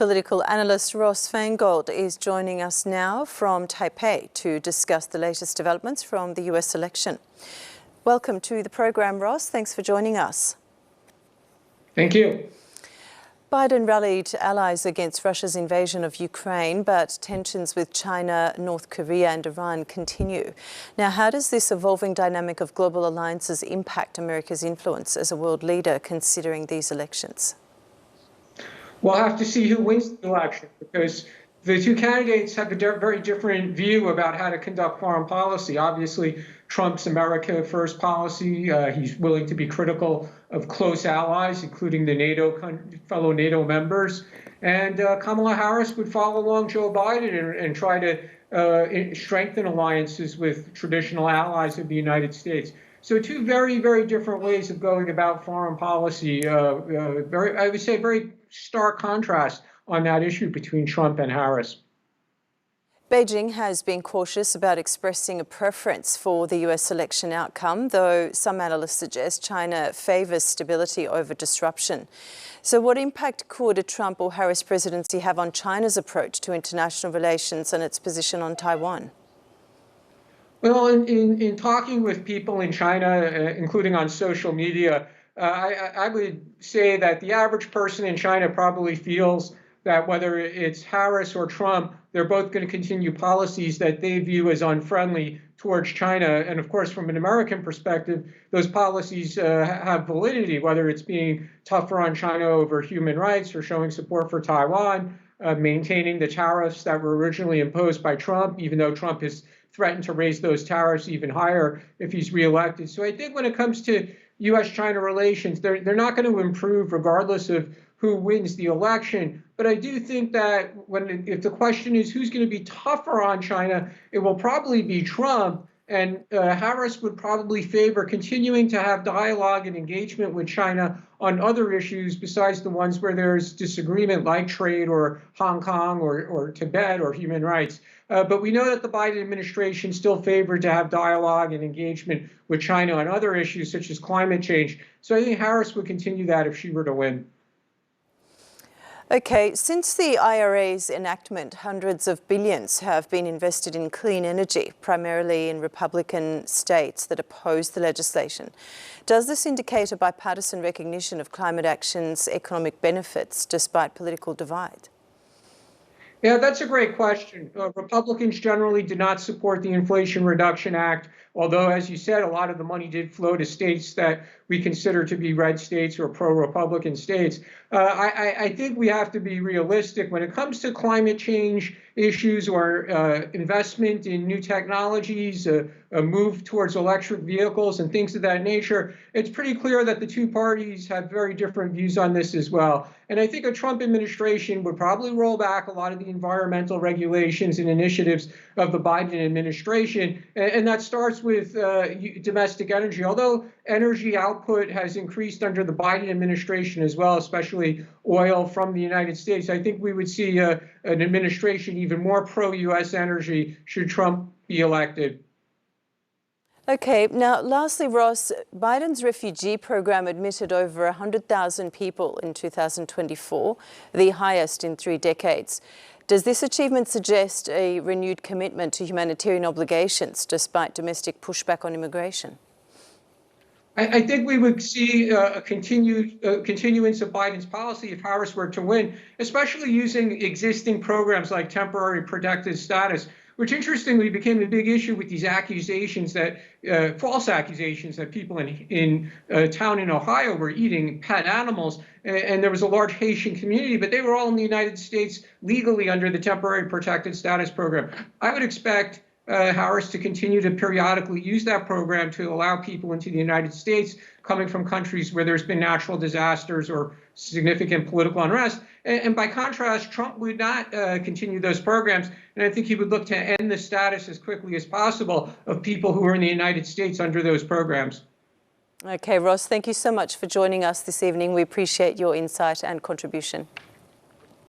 Political analyst Ross Fangold is joining us now from Taipei to discuss the latest developments from the US election. Welcome to the program, Ross. Thanks for joining us. Thank you. Biden rallied allies against Russia's invasion of Ukraine, but tensions with China, North Korea and Iran continue. Now, how does this evolving dynamic of global alliances impact America's influence as a world leader considering these elections? We'll have to see who wins the election, because the two candidates have a very different view about how to conduct foreign policy. Obviously, Trump's America First policy, he's willing to be critical of close allies, including the fellow NATO members. And Kamala Harris would follow along Joe Biden and try to strengthen alliances with traditional allies of the United States. So two very, very different ways of going about foreign policy. I would say very stark contrast on that issue between Trump and Harris. Beijing has been cautious about expressing a preference for the US election outcome, though some analysts suggest China favors stability over disruption. So what impact could a Trump or Harris presidency have on China's approach to international relations and its position on Taiwan? Well, in talking with people in China, including on social media, I would say that the average person in China probably feels that whether it's Harris or Trump, they're both going to continue policies that they view as unfriendly towards China. And of course, from an American perspective, those policies have validity, whether it's being tougher on China over human rights or showing support for Taiwan, maintaining the tariffs that were originally imposed by Trump, even though Trump has threatened to raise those tariffs even higher if he's reelected. So I think when it comes to U.S.-China relations, they're not going to improve regardless of who wins the election. But I do think that if the question is who's going to be tougher on China, it will probably be Trump. And Harris would probably favor continuing to have dialogue and engagement with China on other issues besides the ones where there's disagreement, like trade or Hong Kong or Tibet or human rights. But we know that the Biden administration still favored to have dialogue and engagement with China on other issues such as climate change. So I think Harris would continue that if she were to win. Okay, since the IRA's enactment, hundreds of billions have been invested in clean energy, primarily in Republican states that oppose the legislation. Does this indicate a bipartisan recognition of climate action's economic benefits despite political divide? Yeah, that's a great question. Republicans generally did not support the Inflation Reduction Act, although, as you said, a lot of the money did flow to states that we consider to be red states or pro-Republican states. I think we have to be realistic when it comes to climate change issues or investment in new technologies, a move towards electric vehicles and things of that nature. It's pretty clear that the two parties have very different views on this as well. And I think a Trump administration would probably roll back a lot of the environmental regulations and initiatives of the Biden administration. And that starts with domestic energy. Although energy output has increased under the Biden administration as well, especially oil from the United States, I think we would see an administration even more pro-U.S. energy should Trump be elected. Okay, now lastly, Ross, Biden's refugee program admitted over 100,000 people in 2024, the highest in 3 decades. Does this achievement suggest a renewed commitment to humanitarian obligations despite domestic pushback on immigration? I think we would see a continuance of Biden's policy if Harris were to win, especially using existing programs like temporary protected status, which interestingly became a big issue with these accusations that false accusations that people in a town in Ohio were eating pet animals. And there was a large Haitian community, but they were all in the United States legally under the temporary protected status program. I would expect Harris to continue to periodically use that program to allow people into the United States coming from countries where there's been natural disasters or significant political unrest. And by contrast, Trump would not continue those programs. And I think he would look to end the status as quickly as possible of people who are in the United States under those programs. Okay, Ross, thank you so much for joining us this evening. We appreciate your insight and contribution.